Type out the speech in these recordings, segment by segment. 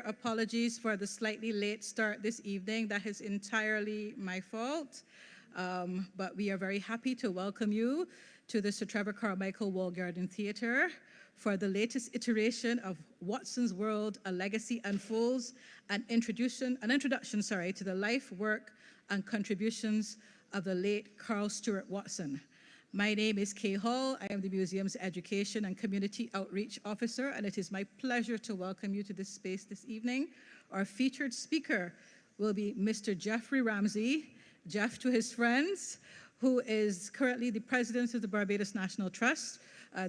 Apologies for the slightly late start this evening. That is entirely my fault. But we are very happy to welcome you to the Sir Trevor Carmichael Wall Garden Theatre for the latest iteration of Watson's World: A Legacy Unfolds, an introduction to the life, work, and contributions of the late Karl Stewart Watson. My name is Kay Hall. I am the museum's Education and Community Outreach Officer, and it is my pleasure to welcome you to this space this evening. Our featured speaker will be Mr. Geoffrey Ramsey, Jeff to his friends, who is currently the president of the Barbados National Trust.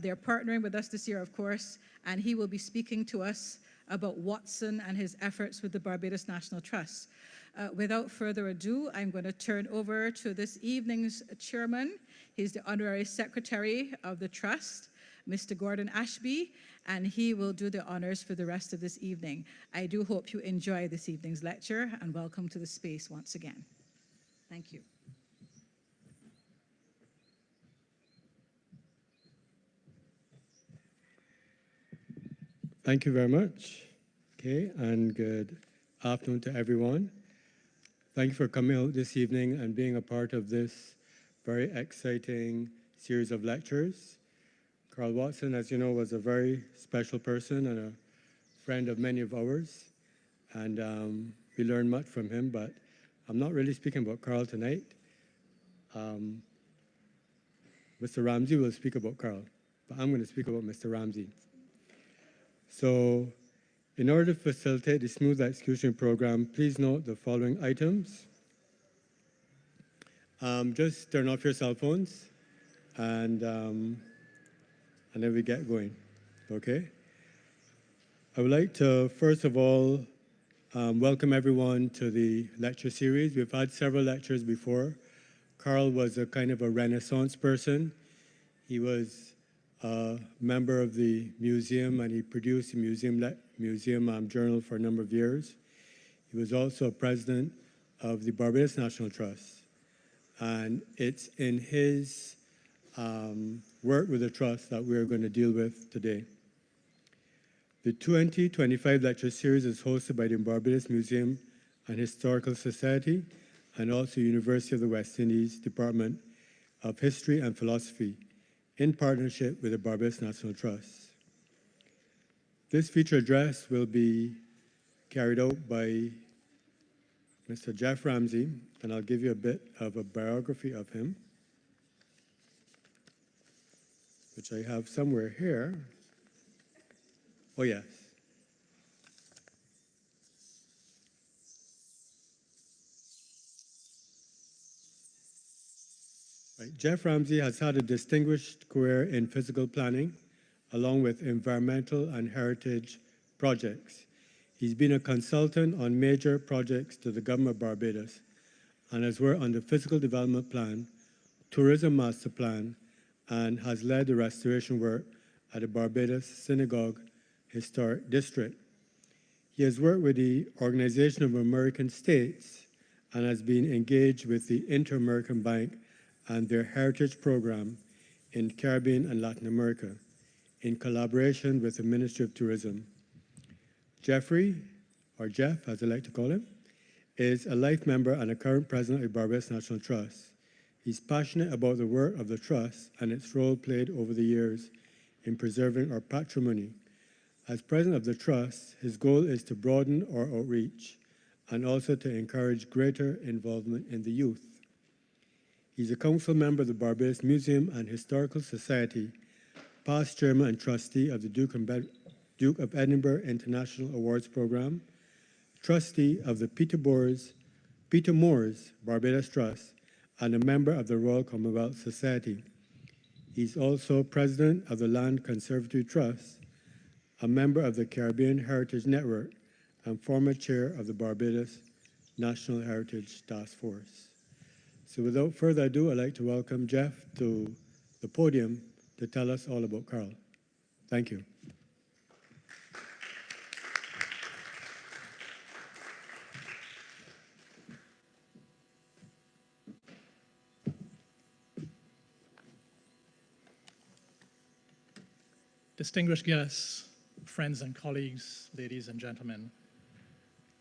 They're partnering with us this year, of course, and he will be speaking to us about Watson and his efforts with the Barbados National Trust. Without further ado, I'm going to turn over to this evening's chairman. He's the Honorary Secretary of the Trust, Mr. Gordon Ashby, and he will do the honors for the rest of this evening. I do hope you enjoy this evening's lecture, and welcome to the space once again. Thank you. Thank you very much, Kay, and good afternoon to everyone. Thank you for coming out this evening and being a part of this very exciting series of lectures. Karl Watson, as you know, was a very special person and a friend of many of ours, and we learned much from him, but I'm not really speaking about Karl tonight. Mr. Ramsey will speak about Karl, but I'm going to speak about Mr. Ramsey. So, in order to facilitate the smooth execution program, please note the following items. Just turn off your cell phones, and then we get going, okay? I would like to, first of all, welcome everyone to the lecture series. We've had several lectures before. Karl was a kind of a Renaissance person. He was a member of the museum, and he produced the museum journal for a number of years. He was also president of the Barbados National Trust. And it's in his work with the Trust that we're going to deal with today. The 2025 lecture series is hosted by the Barbados Museum and Historical Society and also University of the West Indies Department of History and Philosophy in partnership with the Barbados National Trust. This feature address will be carried out by Mr. Geoff Ramsey, and I'll give you a bit of a biography of him, which I have somewhere here. Oh, yes. Right. Geoff Ramsey has had a distinguished career in physical planning, along with environmental and heritage projects. He's been a consultant on major projects to the government of Barbados and has worked on the Physical Development Plan, Tourism Master Plan, and has led the restoration work at the Barbados Synagogue Historic District. He has worked with the Organization of American States and has been engaged with the Inter-American Bank and their Heritage Program in Caribbean and Latin America in collaboration with the Ministry of Tourism. Geoffrey, or Jeff as I like to call him, is a life member and a current president of the Barbados National Trust. He's passionate about the work of the Trust and its role played over the years in preserving our patrimony. As president of the Trust, his goal is to broaden our outreach and also to encourage greater involvement in the youth. He's a council member of the Barbados Museum and Historical Society, past chairman and trustee of the Duke of Edinburgh International Awards Program, trustee of the Peter Moores Barbados Trust, and a member of the Royal Commonwealth Society. He's also president of the Land Conservatory Trust, a member of the Caribbean Heritage Network, and former chair of the Barbados National Heritage Task Force. So without further ado, I'd like to welcome Jeff to the podium to tell us all about Karl. Thank you. Distinguished guests, friends and colleagues, ladies and gentlemen,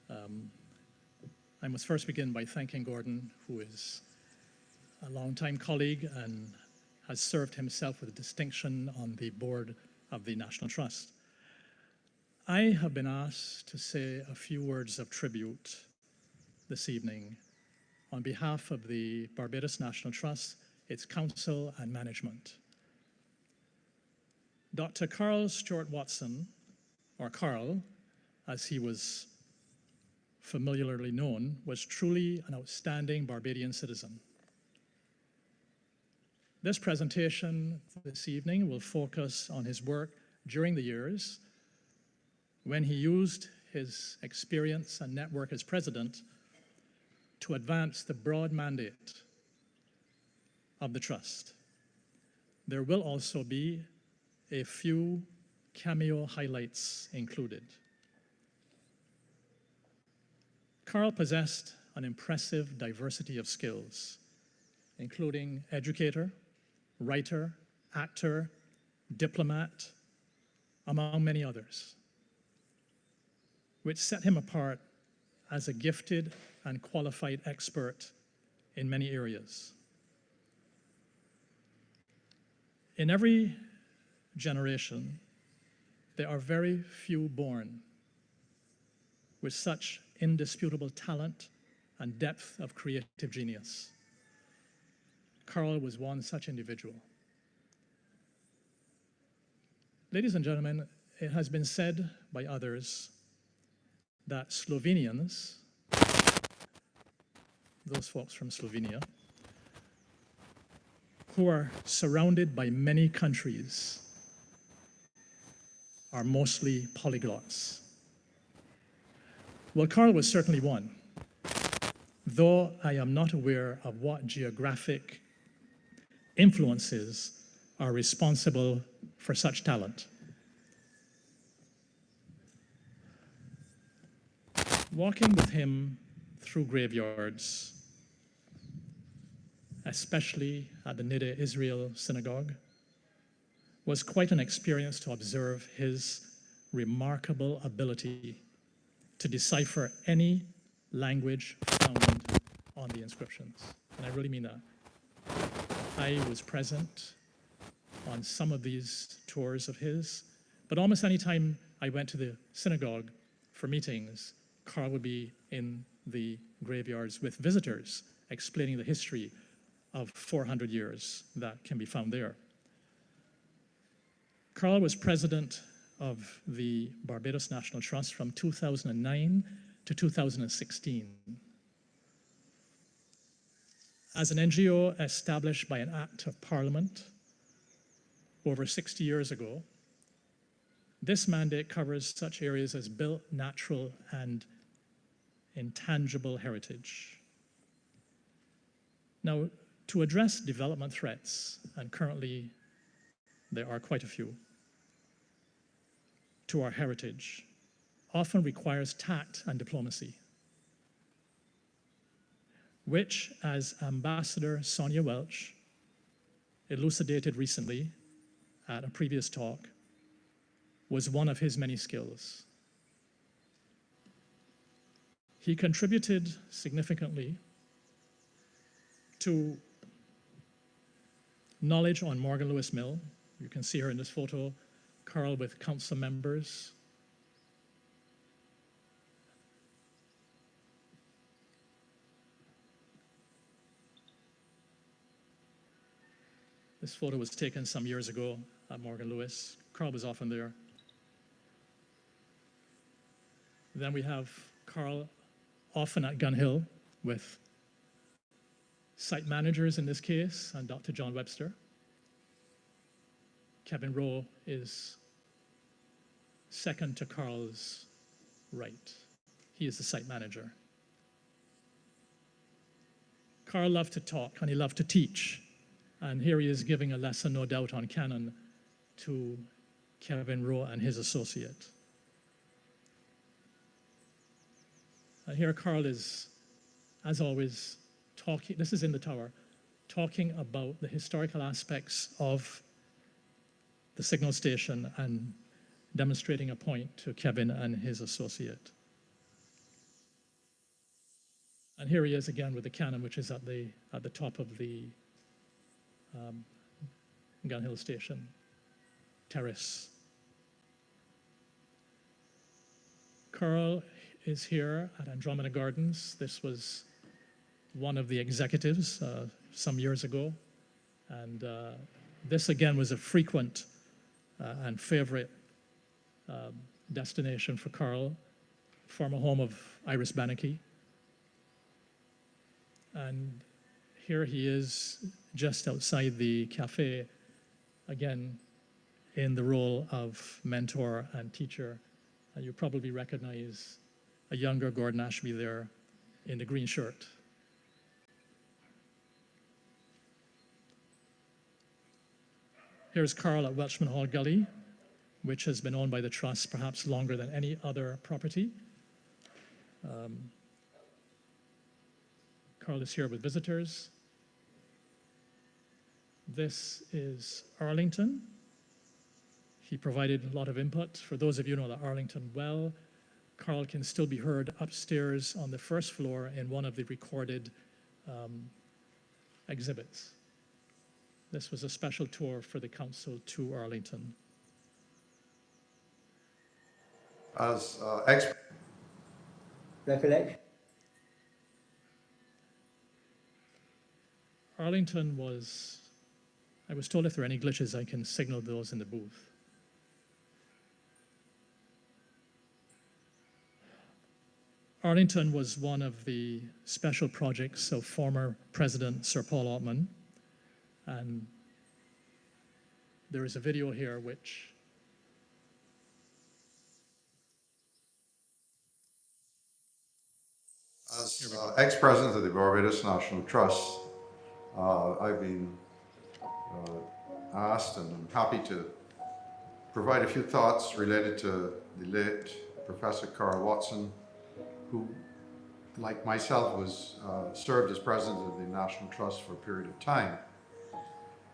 I must first begin by thanking Gordon, who is a longtime colleague and has served himself with distinction on the board of the National Trust. I have been asked to say a few words of tribute this evening on behalf of the Barbados National Trust, its council and management. Dr. Karl Stewart Watson, or Karl, as he was familiarly known, was truly an outstanding Barbadian citizen. This presentation this evening will focus on his work during the years when he used his experience and network as president to advance the broad mandate of the trust. There will also be a few cameo highlights included. Karl possessed an impressive diversity of skills, including educator, writer, actor, diplomat, among many others, which set him apart as a gifted and qualified expert in many areas. In every generation, there are very few born with such indisputable talent and depth of creative genius. Karl was one such individual. Ladies and gentlemen, it has been said by others that Slovenians, those folks from Slovenia, who are surrounded by many countries, are mostly polyglots. Well, Karl was certainly one, though I am not aware of what geographic influences are responsible for such talent. Walking with him through graveyards, especially at the Nidde Israel Synagogue, was quite an experience to observe his remarkable ability to decipher any language found on the inscriptions. And I really mean that. I was present on some of these tours of his, but almost any time I went to the synagogue for meetings, Karl would be in the graveyards with visitors explaining the history of 400 years that can be found there. Karl was president of the Barbados National Trust from 2009 to 2016. As an NGO established by an act of Parliament over 60 years ago, this mandate covers such areas as built, natural, and intangible heritage. Now, to address development threats, and currently there are quite a few, to our heritage, often requires tact and diplomacy, which, as Ambassador Sonia Welch elucidated recently at a previous talk, was one of his many skills. He contributed significantly to knowledge on Morgan Lewis Mill. You can see her in this photo, Karl with council members. This photo was taken some years ago at Morgan Lewis. Karl was often there. Then we have Karl often at Gun Hill with site managers in this case, and Dr. John Webster. Kevin Rowe is second to Karl's right. He is the site manager. Karl loved to talk and he loved to teach. And here he is giving a lesson, no doubt, on canon to Kevin Rowe and his associate. And here Karl is, as always, talking, this is in the tower, talking about the historical aspects of the signal station and demonstrating a point to Kevin and his associate. And here he is again with the cannon, which is at the top of the Gun Hill Station terrace. Karl is here at Andromeda Gardens. This was one of the executives some years ago. And this again was a frequent and favorite destination for Karl, former home of Iris Banachie. And here he is just outside the cafe, again, in the role of mentor and teacher. You probably recognize a younger Gordon Ashby there in the green shirt. Here's Karl at Welchman Hall Gully, which has been owned by the Trust perhaps longer than any other property. Karl is here with visitors. This is Arlington. He provided a lot of input. For those of you who know the Arlington well, Karl can still be heard upstairs on the first floor in one of the recorded exhibits. This was a special tour for the council to Arlington. As recollection. Arlington was, I was told if there are any glitches, I can signal those in the booth. Arlington was one of the special projects of former President Sir Paul Altman, and there is a video here which As ex-president of the Barbados National Trust, I've been asked, and I'm happy to provide a few thoughts related to the late Professor Karl Watson, who, like myself, was served as president of the National Trust for a period of time.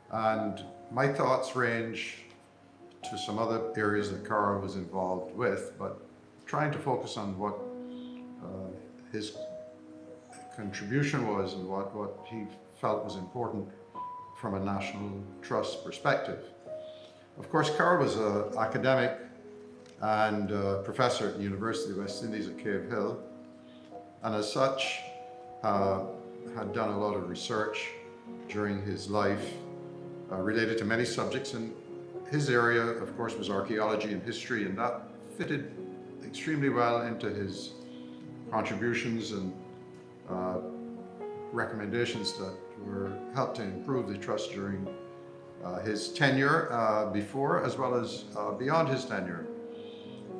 And my thoughts range to some other areas that Karl was involved with, but trying to focus on what his contribution was and what he felt was important from a National Trust perspective. Of course, Karl was an academic and professor at the University of West Indies at Cave Hill, and as such had done a lot of research during his life related to many subjects, and his area, of course, was archaeology and history, and that fitted extremely well into his contributions and recommendations that were helped to improve the trust during his tenure before as well as beyond his tenure.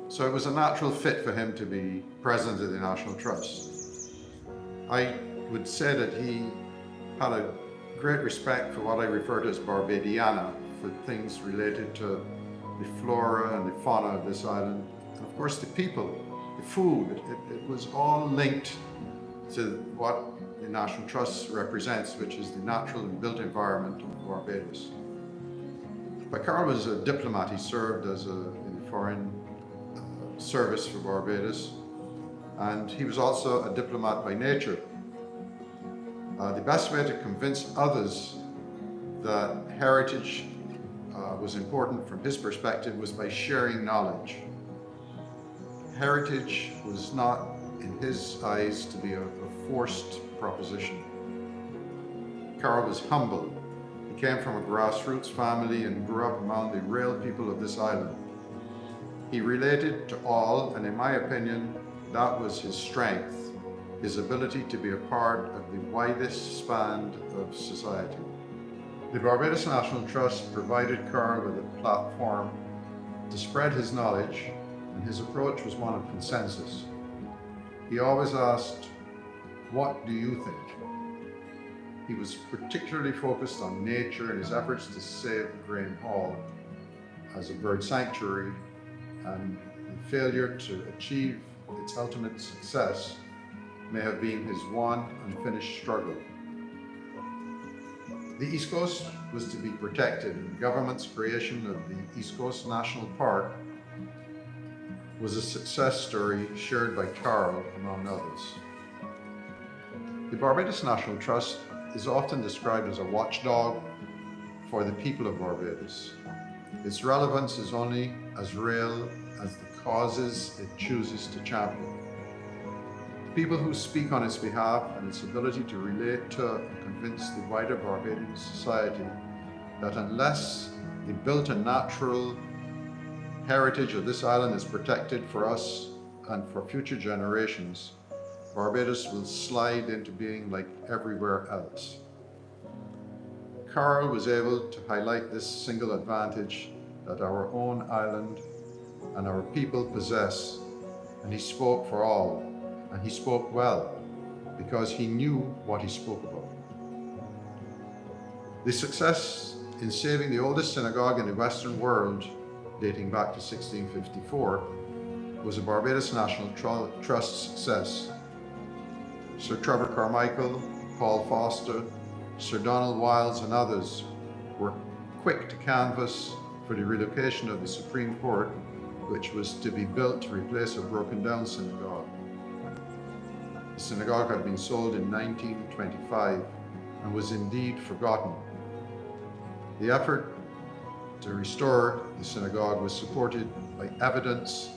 So it was a natural fit for him to be president of the National Trust. I would say that he had a great respect for what I refer to as Barbadiana, for things related to the flora and the fauna of this island, and of course the people, the food. It was all linked to what the National Trust represents, which is the natural and built environment of Barbados. But Karl was a diplomat. He served as in the foreign service for Barbados, and he was also a diplomat by nature. The best way to convince others that heritage was important from his perspective was by sharing knowledge. Heritage was not, in his eyes, to be a forced proposition. Karl was humble. He came from a grassroots family and grew up among the real people of this island. He related to all, and in my opinion, that was his strength, his ability to be a part of the widest span of society. The Barbados National Trust provided Karl with a platform to spread his knowledge, and his approach was one of consensus. He always asked, "What do you think?" He was particularly focused on nature in his efforts to save Graham Hall as a bird sanctuary, and the failure to achieve its ultimate success may have been his one unfinished struggle. The East Coast was to be protected, and the government's creation of the East Coast National Park was a success story shared by Karl, among others. The Barbados National Trust is often described as a watchdog for the people of Barbados. Its relevance is only as real as the causes it chooses to champion. The people who speak on its behalf and its ability to relate to and convince the wider Barbadian society that unless the built and natural heritage of this island is protected for us and for future generations, Barbados will slide into being like everywhere else. Karl was able to highlight this single advantage that our own island and our people possess, and he spoke for all, and he spoke well, because he knew what he spoke about. The success in saving the oldest synagogue in the Western world, dating back to 1654, was a Barbados National Trust success. Sir Trevor Carmichael, Paul Foster, Sir Donald Wiles and others were quick to canvass for the relocation of the Supreme Court, which was to be built to replace a broken down synagogue. The synagogue had been sold in 1925 and was indeed forgotten. The effort to restore the synagogue was supported by evidence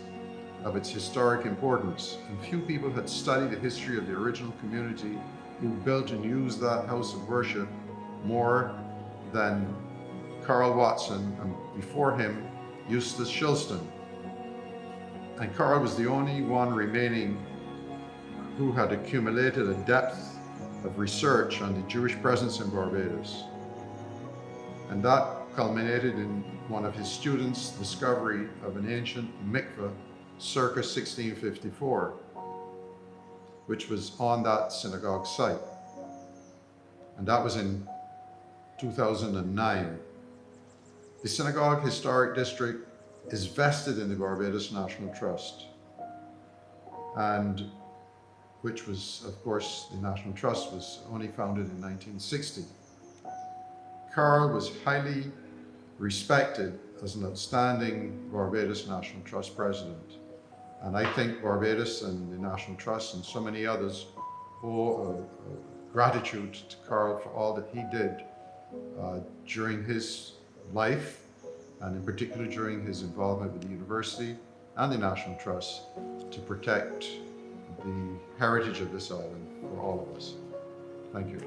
of its historic importance, and few people had studied the history of the original community who built and used that house of worship more than Karl Watson, and before him, Eustace Shilston. And Karl was the only one remaining who had accumulated a depth of research on the Jewish presence in Barbados. And that culminated in one of his students' discovery of an ancient mikveh circa 1654, which was on that synagogue site. And that was in 2009. The Synagogue Historic District is vested in the Barbados National Trust, and which was, of course, the National Trust was only founded in 1960. Karl was highly respected as an outstanding Barbados National Trust president. And I think Barbados and the National Trust and so many others owe gratitude to Karl for all that he did during his life, and in particular during his involvement with the university and the National Trust to protect the heritage of this island for all of us. Thank you.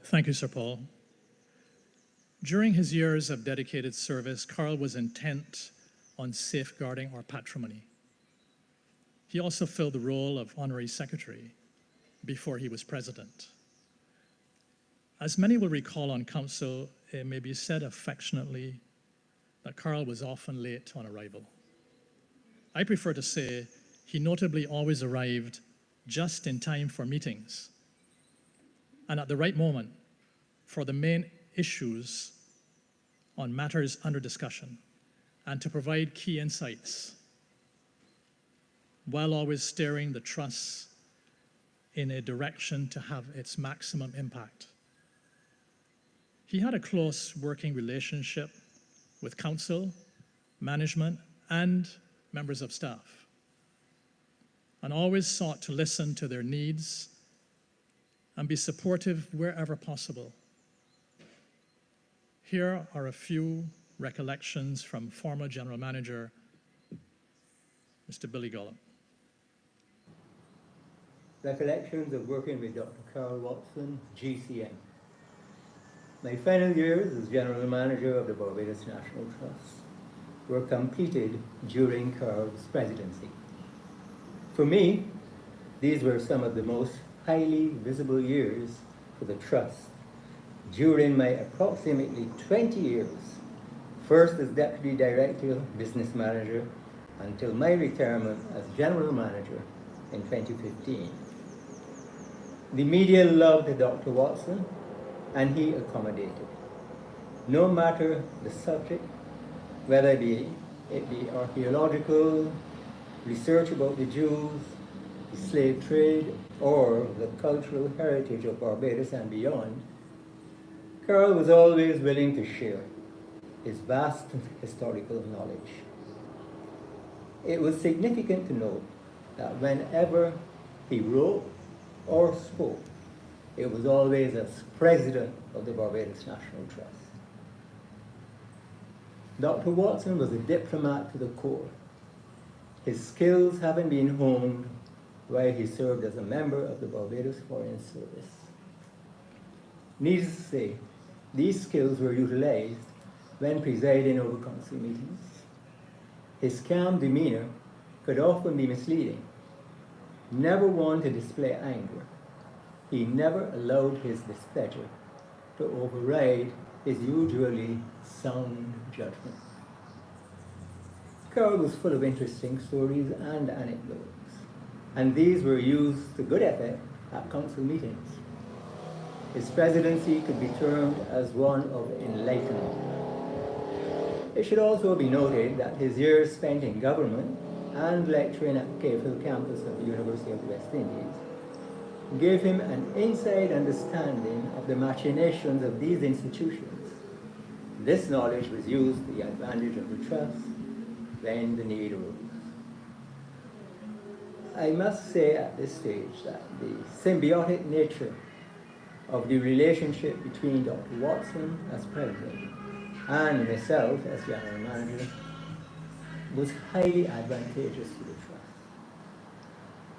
Thank you, Sir Paul. During his years of dedicated service, Karl was intent on safeguarding our patrimony. He also filled the role of honorary secretary before he was president. As many will recall on council, it may be said affectionately that Karl was often late on arrival. I prefer to say he notably always arrived just in time for meetings and at the right moment for the main issues on matters under discussion, and to provide key insights, while always steering the trust in a direction to have its maximum impact. He had a close working relationship with council, management, and members of staff, and always sought to listen to their needs and be supportive wherever possible. Here are a few recollections from former General Manager, Mr. Billy Gollop. Recollections of working with Dr. Karl Watson, GCM. My final years as General Manager of the Barbados National Trust were completed during Karl's presidency. For me, these were some of the most highly visible years for the Trust during my approximately 20 years, first as Deputy Director, Business Manager, until my retirement as General Manager in 2015. The media loved Dr. Watson, and he accommodated. No matter the subject, whether it be archaeological, research about the Jews, the slave trade, or the cultural heritage of Barbados and beyond, Karl was always willing to share his vast historical knowledge. It was significant to note that whenever he wrote or spoke, it was always as president of the Barbados National Trust. Dr. Watson was a diplomat to the core, his skills having been honed while he served as a member of the Barbados Foreign Service. Needless to say, these skills were utilized when presiding over council meetings. His calm demeanor could often be misleading. Never one to display anger, he never allowed his displeasure to override his usually sound judgment. Karl was full of interesting stories and anecdotes, and these were used to good effect at council meetings. His presidency could be termed as one of enlightenment. It should also be noted that his years spent in government and lecturing at Karl campus of the University of the West Indies gave him an inside understanding of the machinations of these institutions. This knowledge was used to the advantage of the trust when the need arose. I must say at this stage that the symbiotic nature of the relationship between Dr. Watson as president and myself as general manager was highly advantageous to the trust.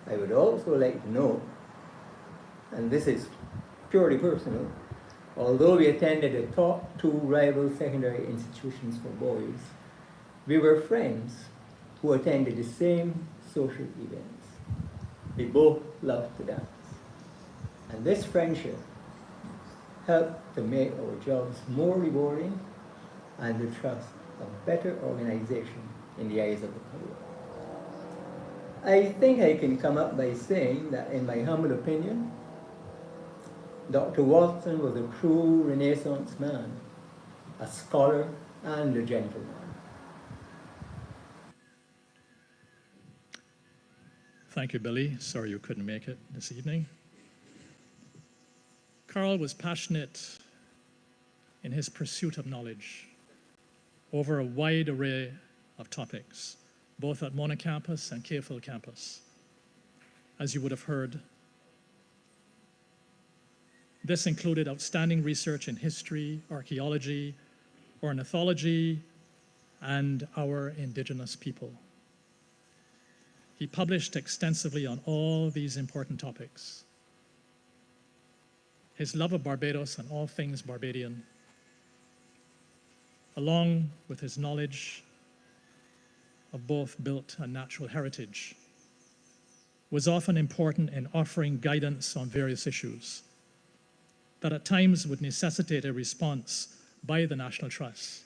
I would also like to note, and this is purely personal, although we attended the top two rival secondary institutions for boys, we were friends who attended the same social events. We both loved to dance. And this friendship helped to make our jobs more rewarding and the trust a better organization in the eyes of the public. I think I can come up by saying that in my humble opinion, Dr. Watson was a true Renaissance man, a scholar and a gentleman. Thank you, Billy. Sorry you couldn't make it this evening. Karl was passionate in his pursuit of knowledge over a wide array of topics, both at Mona campus and Karl campus. As you would have heard, this included outstanding research in history, archaeology, ornithology, and our indigenous people. He published extensively on all these important topics. His love of Barbados and all things Barbadian, along with his knowledge of both built and natural heritage, was often important in offering guidance on various issues that at times would necessitate a response by the National Trust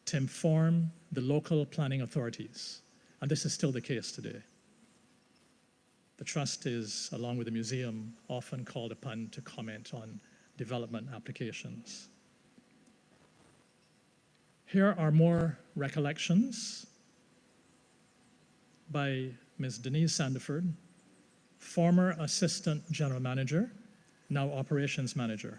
to inform the local planning authorities. And this is still the case today. The Trust is, along with the museum, often called upon to comment on development applications. Here are more recollections by Ms. Denise Sandiford, former Assistant General Manager, now Operations Manager.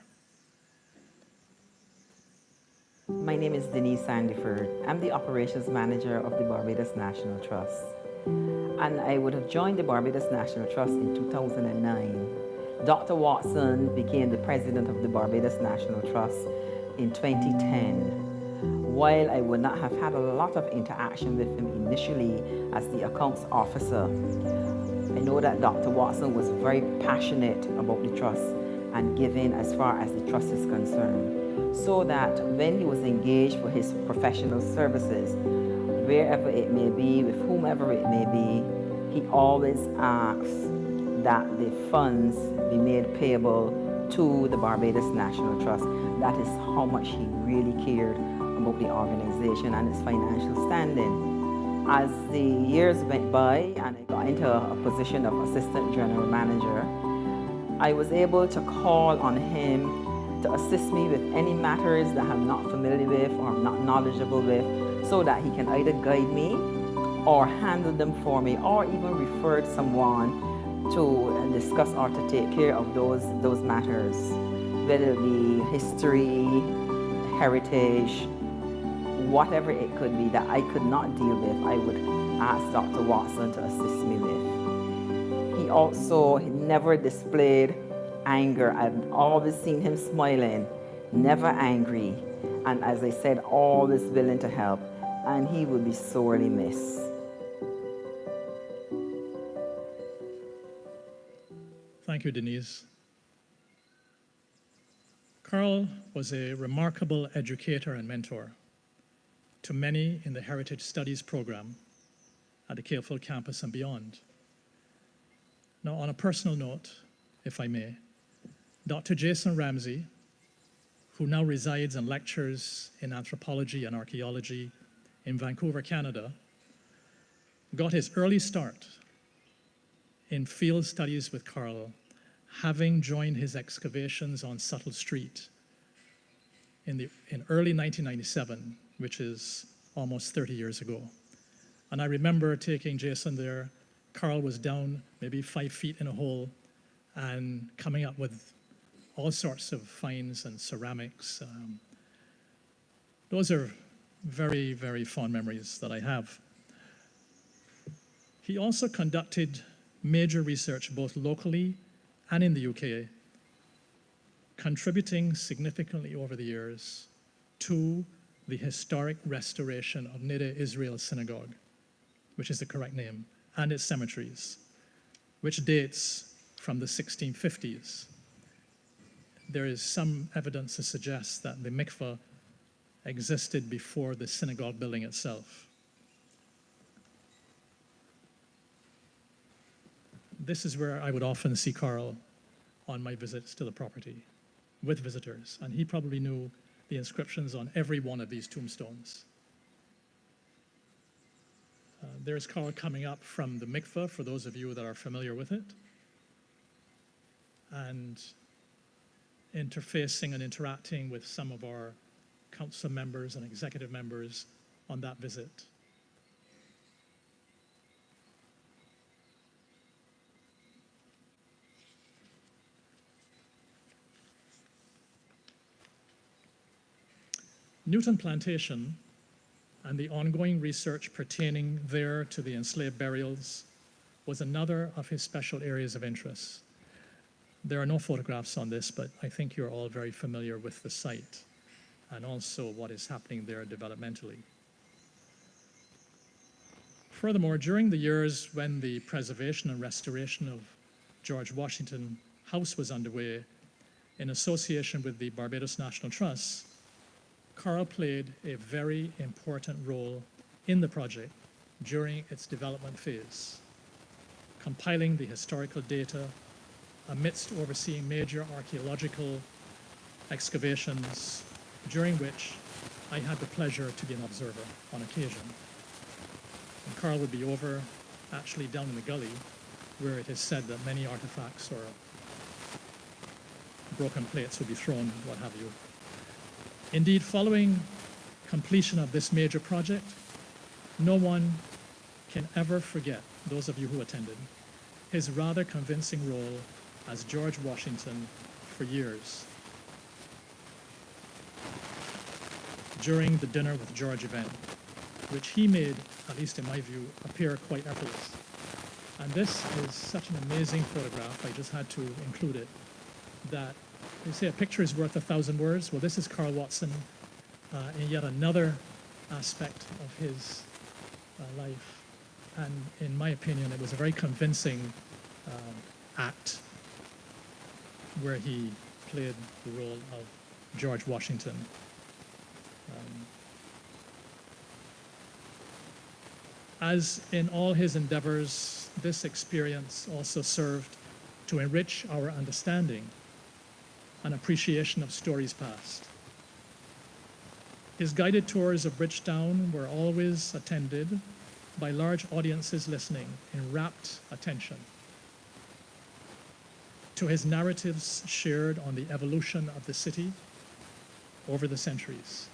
My name is Denise Sandiford. I'm the Operations Manager of the Barbados National Trust. And I would have joined the Barbados National Trust in 2009. Dr. Watson became the President of the Barbados National Trust in 2010. While I would not have had a lot of interaction with him initially as the accounts officer, I know that Dr. Watson was very passionate about the trust and giving as far as the trust is concerned, so that when he was engaged for his professional services, wherever it may be, with whomever it may be, he always asks that the funds be made payable to the Barbados National Trust. That is how much he really cared about the organization and its financial standing. As the years went by and I got into a position of Assistant General Manager, I was able to call on him to assist me with any matters that I'm not familiar with or I'm not knowledgeable with, so that he can either guide me or handle them for me, or even refer someone to discuss or to take care of those matters, whether it be history, heritage, whatever it could be that I could not deal with, I would ask Dr. Watson to assist me with. He also never displayed anger. I've always seen him smiling, never angry, and as I said, always willing to help, and he will be sorely missed. Thank you, Denise. Karl was a remarkable educator and mentor to many in the Heritage Studies program at the Cave Hill campus and beyond. Now, on a personal note, if I may, Dr. Jason Ramsey, who now resides and lectures in anthropology and archaeology in Vancouver, Canada, got his early start in field studies with Karl, having joined his excavations on Subtle Street in early 1997, which is almost 30 years ago. And I remember taking Jason there. Karl was down maybe 5 feet in a hole and coming up with all sorts of finds and ceramics. Those are very, very fond memories that I have. He also conducted major research both locally and in the UK, contributing significantly over the years to the historic restoration of Nidde Israel Synagogue, which is the correct name, and its cemeteries, which dates from the 1650s. There is some evidence to suggest that the mikveh existed before the synagogue building itself. This is where I would often see Karl on my visits to the property with visitors, and he probably knew the inscriptions on every one of these tombstones. There's Karl coming up from the mikveh, for those of you that are familiar with it, and interfacing and interacting with some of our council members and executive members on that visit. Newton Plantation and the ongoing research pertaining there to the enslaved burials was another of his special areas of interest. There are no photographs on this, but I think you're all very familiar with the site and also what is happening there developmentally. Furthermore, during the years when the preservation and restoration of George Washington House was underway, in association with the Barbados National Trust, Karl played a very important role in the project during its development phase, compiling the historical data amidst overseeing major archaeological excavations, during which I had the pleasure to be an observer on occasion. And Karl would be over, actually down in the gully, where it is said that many artifacts or broken plates would be thrown, what have you. Indeed, following completion of this major project, no one can ever forget, those of you who attended, his rather convincing role as George Washington for years during the Dinner with George event, which he made, at least in my view, appear quite effortless. And this is such an amazing photograph, I just had to include it, that they say a picture is worth 1,000 words. Well, this is Karl Watson in yet another aspect of his life. And in my opinion, it was a very convincing act where he played the role of George Washington. As in all his endeavors, this experience also served to enrich our understanding and appreciation of stories past. His guided tours of Bridgetown were always attended by large audiences listening in rapt attention to his narratives shared on the evolution of the city over the centuries.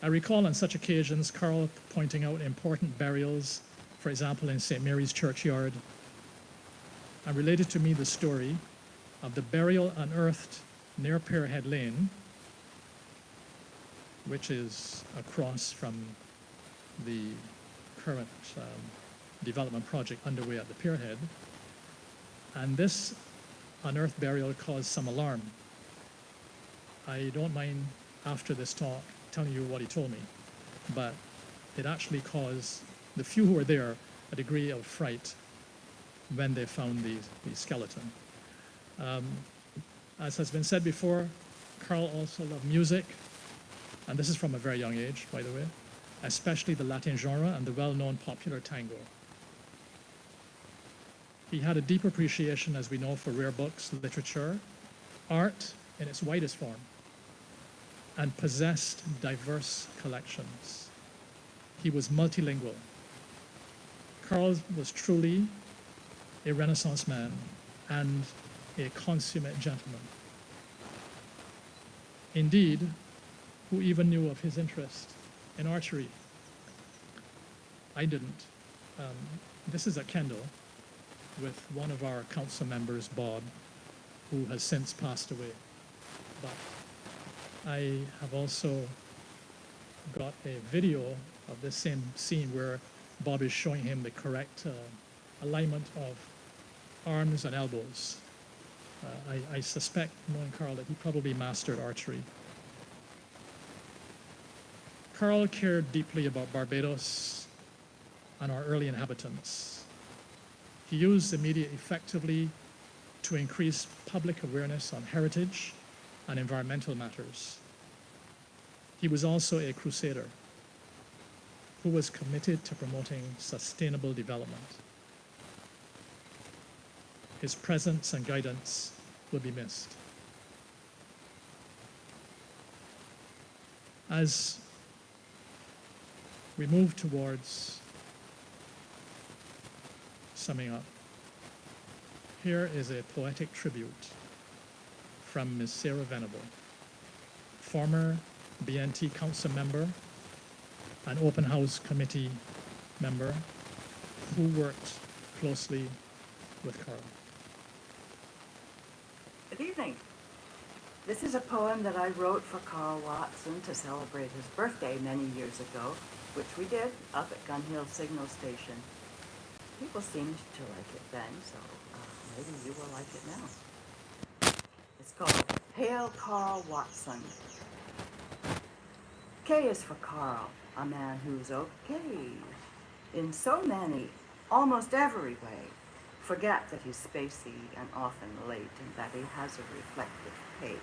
I recall on such occasions Karl pointing out important burials, for example in St. Mary's Churchyard, and related to me the story of the burial unearthed near Pierhead Lane, which is across from the current development project underway at the pierhead. And this unearthed burial caused some alarm. I don't mind, after this talk, telling you what he told me, but it actually caused the few who were there a degree of fright when they found the skeleton. As has been said before, Karl also loved music, and this is from a very young age, by the way, especially the Latin genre and the well-known popular tango. He had a deep appreciation, as we know, for rare books, literature, art in its widest form, and possessed diverse collections. He was multilingual. Karl was truly a Renaissance man and a consummate gentleman. Indeed, who even knew of his interest in archery? I didn't. This is a Kendall with one of our council members, Bob, who has since passed away. But I have also got a video of this same scene where Bob is showing him the correct alignment of arms and elbows. I suspect, knowing Karl, that he probably mastered archery. Karl cared deeply about Barbados and our early inhabitants. He used the media effectively to increase public awareness on heritage and environmental matters. He was also a crusader who was committed to promoting sustainable development. His presence and guidance will be missed. As we move towards summing up, here is a poetic tribute from Ms. Sarah Venable, former BNT Council member and Open House Committee member who worked closely with Karl. Good evening. This is a poem that I wrote for Karl Watson to celebrate his birthday many years ago, which we did up at Gun Hill Signal Station. People seemed to like it then, so maybe you will like it now. It's called Hail Karl Watson. K is for Karl, a man who's okay in so many, almost every way. Forget that he's spacey and often late and that he has a reflective pate.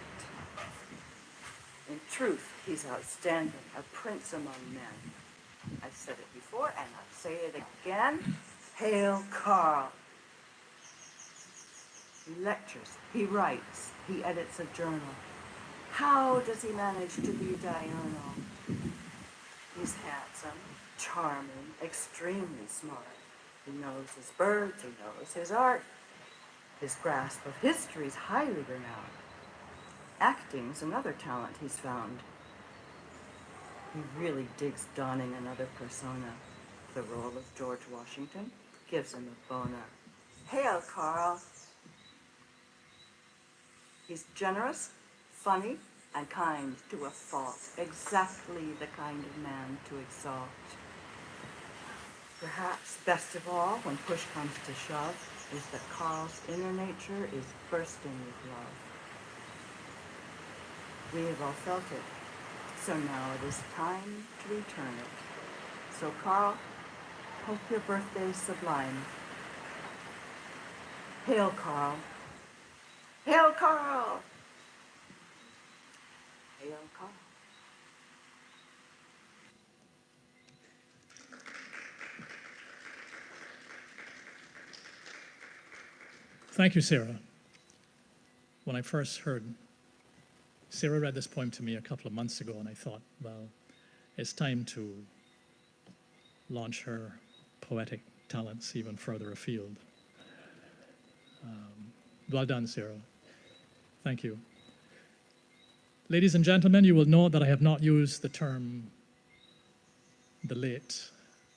In truth, he's outstanding, a prince among men. I've said it before and I'll say it again. Hail Karl. He lectures, he writes, he edits a journal. How does he manage to be diurnal? He's handsome, charming, extremely smart. He knows his birds, he knows his art. His grasp of history is highly renowned. Acting's another talent he's found. He really digs donning another persona. The role of George Washington gives him a bona. Hail, Karl. He's generous, funny, and kind to a fault. Exactly the kind of man to exalt. Perhaps best of all, when push comes to shove, is that Karl's inner nature is bursting with love. We have all felt it, so now it is time to return it. So Karl, hope your birthday is sublime. Hail Karl. Hail Karl. Hail Karl. Thank you, Sarah. When I first heard Sarah read this poem to me a couple of months ago, and I thought, well, it's time to launch her poetic talents even further afield. Well done, Sarah. Thank you. Ladies and gentlemen, you will note that I have not used the term the late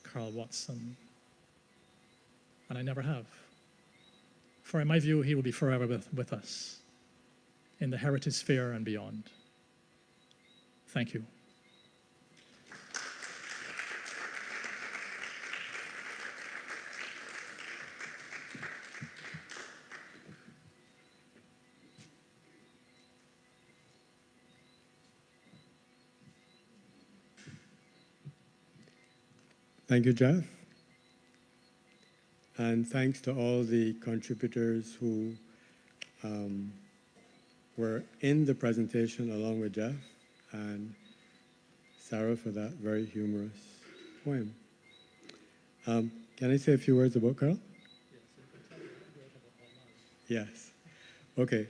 Karl Watson, and I never have. For in my view, he will be forever with us in the heritage sphere and beyond. Thank you. Thank you, Jeff. And thanks to all the contributors who were in the presentation along with Jeff and Sarah for that very humorous poem. Can I say a few words about Karl? Yes. Okay.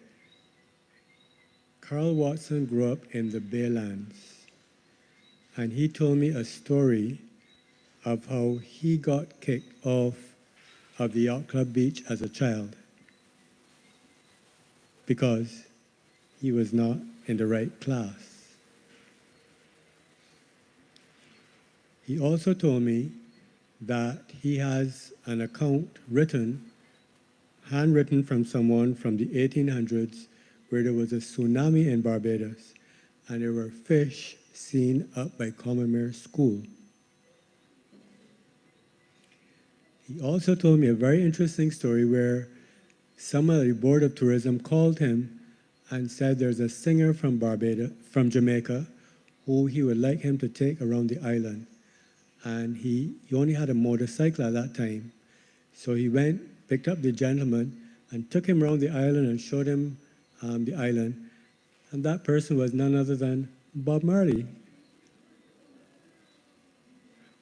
Karl Watson grew up in the Baylands, and he told me a story of how he got kicked off of the yacht club beach as a child because he was not in the right class. He also told me that he has an account handwritten from someone from the 1800s where there was a tsunami in Barbados and there were fish seen up by Commonmere School. He also told me a very interesting story where someone at the Board of Tourism called him and said there's a singer from Jamaica, who he would like him to take around the island. And he only had a motorcycle at that time. So he went, picked up the gentleman, and took him around the island and showed him the island. And that person was none other than Bob Marley,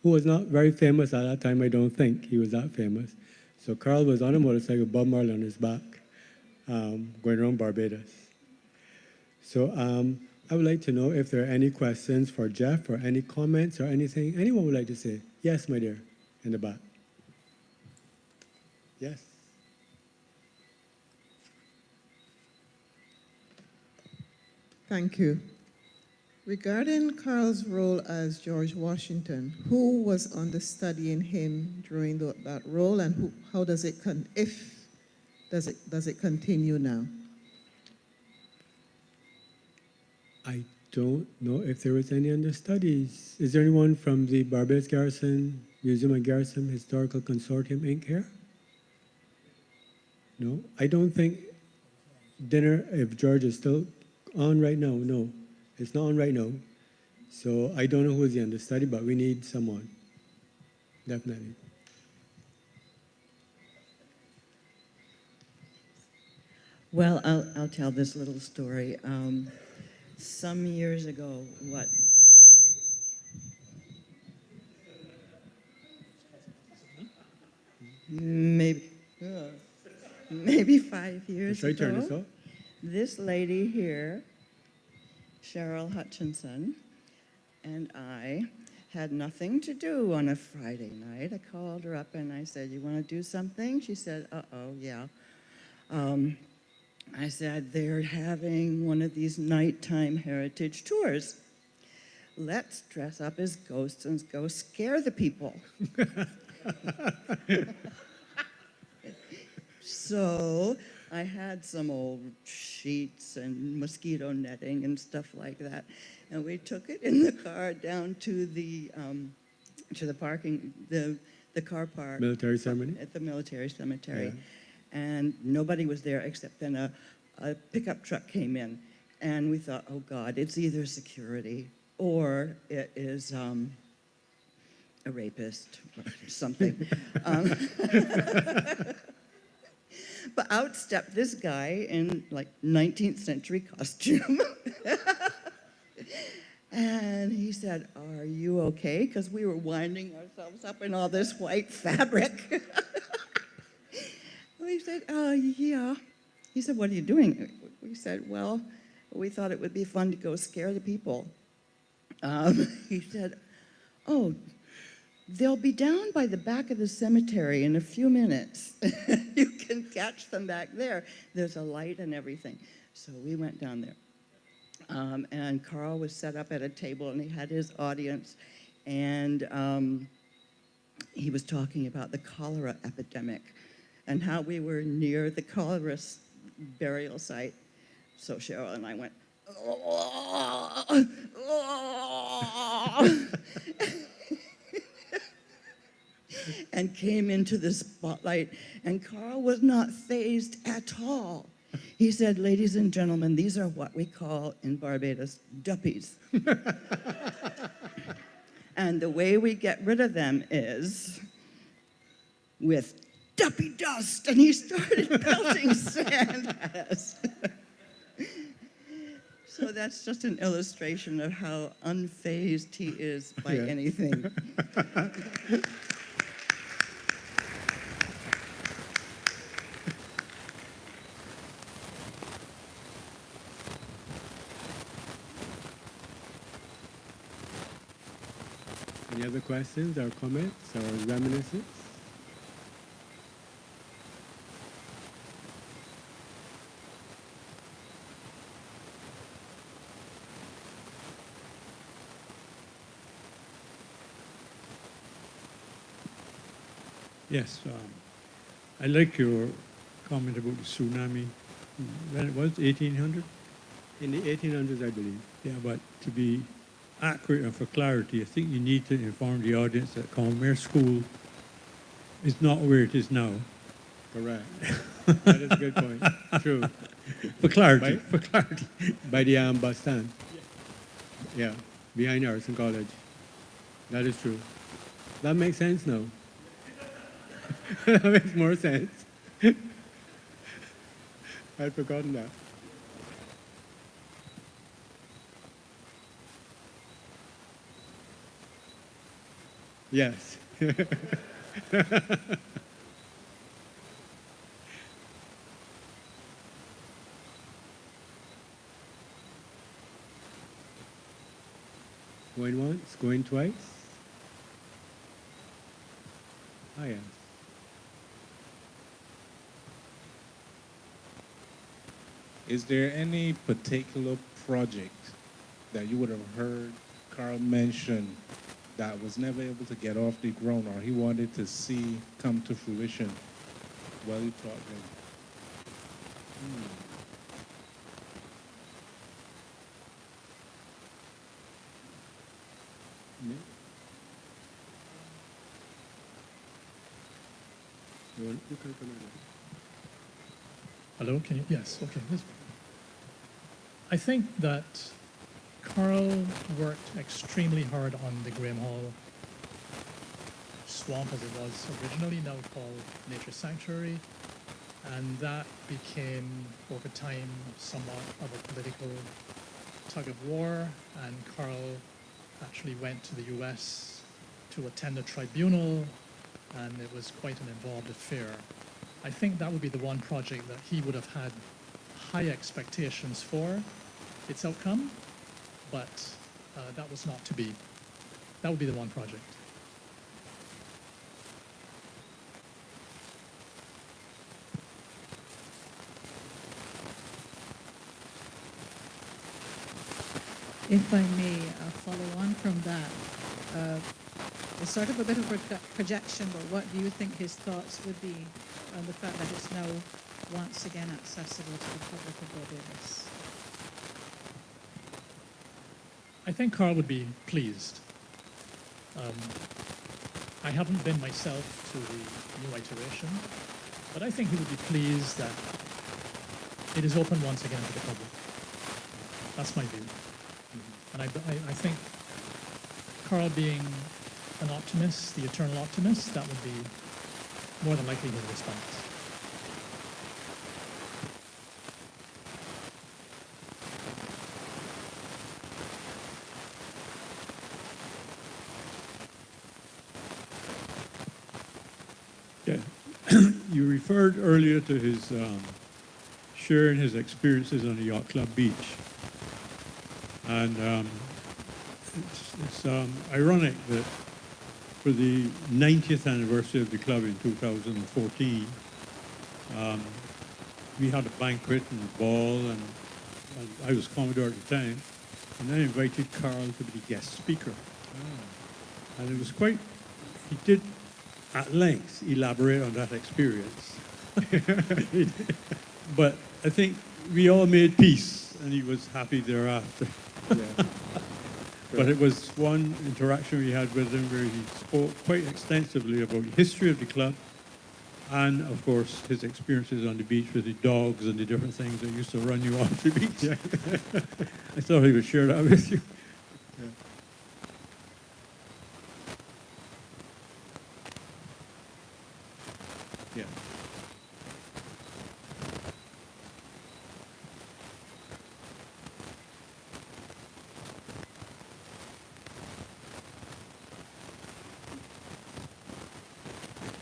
who was not very famous at that time. I don't think he was that famous. So Karl was on a motorcycle, Bob Marley on his back, going around Barbados. So I would like to know if there are any questions for Jeff or any comments or anything anyone would like to say. Yes, my dear, in the back. Yes. Thank you. Regarding Karl's role as George Washington, who was understudying him during that role, and how does it does it continue now? I don't know if there was any understudies. Is there anyone from the Barbados Garrison, Museum and Garrison Historical Consortium, Inc. here? No? I don't think dinner, if George is still on right now, no. It's not on right now. So I don't know who is the understudy, but we need someone. Definitely. Well, I'll tell this little story. Some years ago, maybe 5 years Should I turn this ago, off? this lady here, Cheryl Hutchinson, and I had nothing to do on a Friday night. I called her up and I said, "You want to do something?" She said, "Uh-oh, yeah." I said, "They're having one of these nighttime heritage tours. Let's dress up as ghosts and go scare the people." So I had some old sheets and mosquito netting and stuff like that, and we took it in the car down to the parking, the car park. Military ceremony? At the military cemetery. Yeah. And nobody was there except then a pickup truck came in, and we thought, oh God, it's either security or it is a rapist or something. But out stepped this guy in like 19th century costume. And he said, "Are you okay?" Because we were winding ourselves up in all this white fabric. We said, yeah. He said, "What are you doing?" We said, "Well, we thought it would be fun to go scare the people." He said, "Oh, they'll be down by the back of the cemetery in a few minutes. You can catch them back there. There's a light and everything." So we went down there. And Karl was set up at a table, and he had his audience. And he was talking about the cholera epidemic and how we were near the cholera burial site. So Cheryl and I went, "Oh, oh." And came into the spotlight, and Karl was not fazed at all. He said, "Ladies and gentlemen, these are what we call in Barbados duppies." And the way we get rid of them is with dumpy dust. And he started pelting sand at us. So that's just an illustration of how unfazed he is by Yeah. anything. Any other questions or comments or reminiscences? Yes, I like your comment about the tsunami. When it was 1800? In the 1800s, I believe. Yeah, but to be accurate and for clarity, I think you need to inform the audience that Commerce School is not where it is now. Correct. That is a good point. True. For clarity, Right. for clarity. By the bus stand. Yeah, behind Harrison College. That is true. That makes sense now. That makes more sense. I'd forgotten that. Yes. Going once, going twice. Ah, yes. Is there any particular project that you would have heard Karl mention that was never able to get off the ground or he wanted to see come to fruition while he taught them? You can come in. Hello, can you? Yes, okay. I think that Karl worked extremely hard on the Graham Hall swamp as it was originally, now called Nature Sanctuary, and that became, over time, somewhat of a political tug of war, and Karl actually went to the US to attend a tribunal, and it was quite an involved affair. I think that would be the one project that he would have had high expectations for its outcome, but that was not to be. That would be the one project. If I may follow on from that, it's sort of a bit of a projection, but what do you think his thoughts would be on the fact that it's now once again accessible to the public of Barbados? I think Karl would be pleased. I haven't been myself to the new iteration, but I think he would be pleased that it is open once again to the public. That's my view. And I think Karl being an optimist, the eternal optimist, that would be more than likely his response. Yeah. You referred earlier to his sharing his experiences on the Yacht Club beach. And it's ironic that for the 90th anniversary of the club in 2014, we had a banquet and a ball, and I was Commodore at the time, and I invited Karl to be the guest speaker. And it was quite, he did at length elaborate on that experience. But I think we all made peace, and he was happy thereafter. Yeah. But it was one interaction we had with him where he spoke quite extensively about the history of the club and, of course, his experiences on the beach with the dogs and the different things that used to run you off the beach. I thought he would share that with you. Yeah.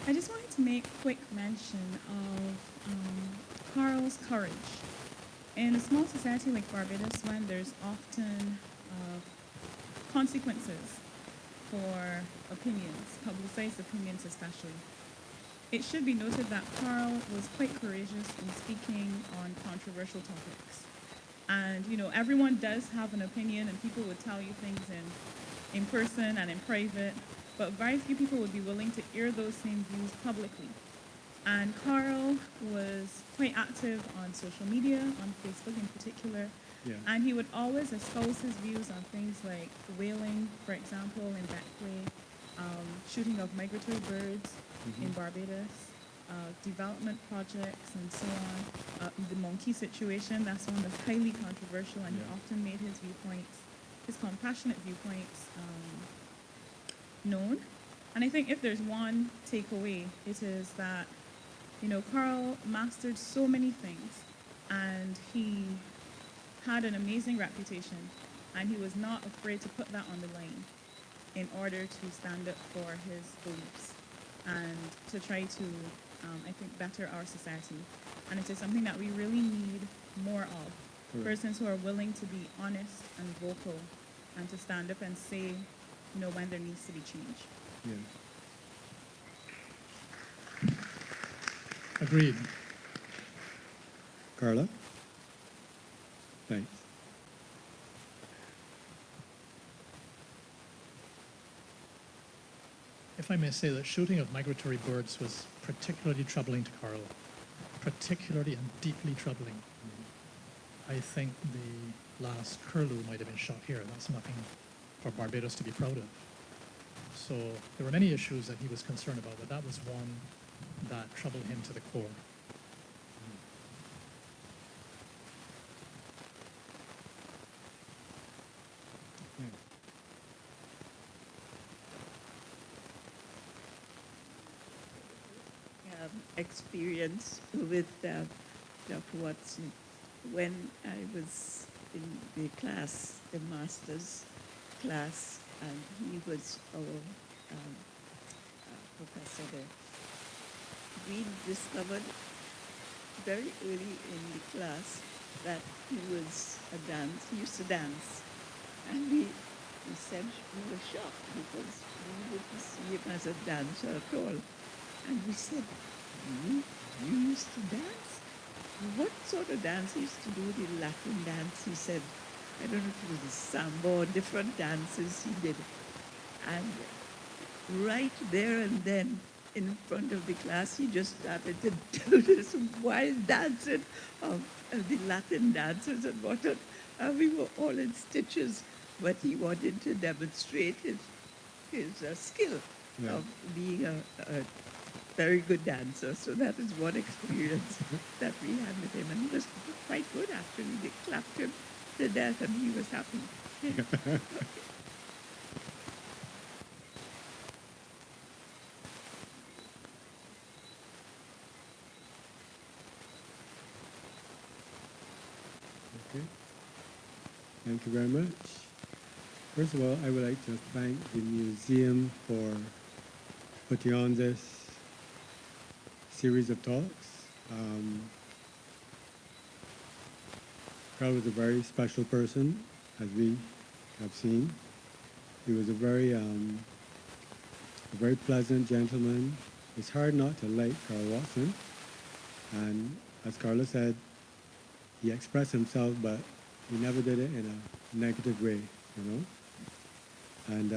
I just wanted to make quick mention of Karl's courage. In a small society like Barbados, when there's often consequences for opinions, publicized opinions especially, it should be noted that Karl was quite courageous in speaking on controversial topics. And, you know, everyone does have an opinion, and people would tell you things in person and in private, but very few people would be willing to air those same views publicly. And Karl was quite active on social media, on Facebook in particular, Yeah. and he would always espouse his views on things like whaling, for example, in Beckway, shooting of migratory birds in Barbados, development projects, and so on. The monkey situation, that's one that's highly controversial, and he often made his viewpoints, his compassionate viewpoints, known. And I think if there's one takeaway, it is that, you know, Karl mastered so many things, and he had an amazing reputation, and he was not afraid to put that on the line in order to stand up for his beliefs and to try to, I think, better our society. And it is something that we really need more of. Correct. Persons who are willing to be honest and vocal and to stand up and say, you know, when there needs to be change. Yeah. Agreed. Carla? Thanks. If I may say, that shooting of migratory birds was particularly troubling to Karl, particularly and deeply troubling. I think the last curlew might have been shot here. That's nothing for Barbados to be proud of. So there were many issues that he was concerned about, but that was one that troubled him to the core. Experience with Dr. Watson when I was in the class, the master's class, and he was our professor there. We discovered very early in the class that he was he used to dance, and we said we were shocked because we didn't see him as a dancer at all. And we said, you used to dance? What sort of dance? He used to do the Latin dance. He said, I don't know if it was the samba or different dances he did. And right there and then, in front of the class, he just started to do this wild dancing of the Latin dances and whatnot. And we were all in stitches, but he wanted to demonstrate his skill of being a very good dancer. So that is one experience that we had with him. And he was quite good, actually. They clapped him to death, and he was happy. Okay. Thank you very much. First of all, I would like to thank the museum for putting on this series of talks. Karl was a very special person, as we have seen. He was a very pleasant gentleman. It's hard not to like Karl Watson. And as Carla said, he expressed himself, but he never did it in a negative way, you know. And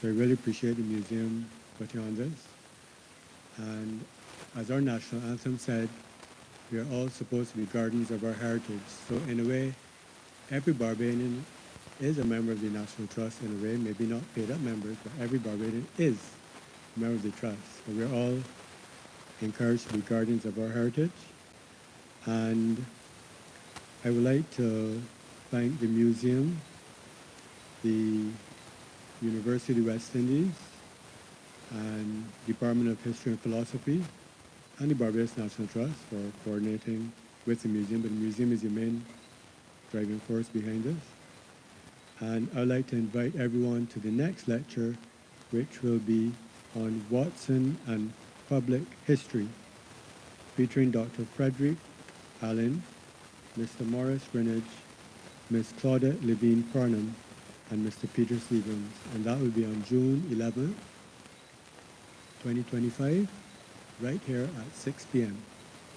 so I really appreciate the museum putting on this. And as our national anthem said, we are all supposed to be guardians of our heritage. So in a way, every Barbadian is a member of the National Trust in a way, maybe not paid up members, but every Barbadian is a member of the trust. So we're all encouraged to be guardians of our heritage. And I would like to thank the museum, the University of West Indies, and Department of History and Philosophy, and the Barbados National Trust for coordinating with the museum, but the museum is the main driving force behind this. And I'd like to invite everyone to the next lecture, which will be on Watson and public history, featuring Dr. Frederick Allen, Mr. Morris Greenwich, Ms. Claudette Levine Farnham, and Mr. Peter Stevens. And that will be on June 11th, 2025, right here at 6 p.m.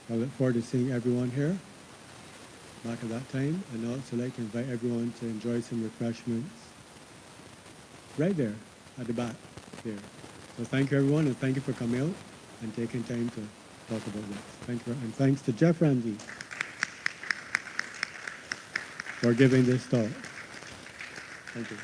I look forward to seeing everyone here back at that time, and I'd also like to invite everyone to enjoy some refreshments right there at the back there. So thank you everyone, and thank you for coming out and taking time to talk about this. Thank you, and thanks to Geoff Ramsey for giving this talk. Thank you.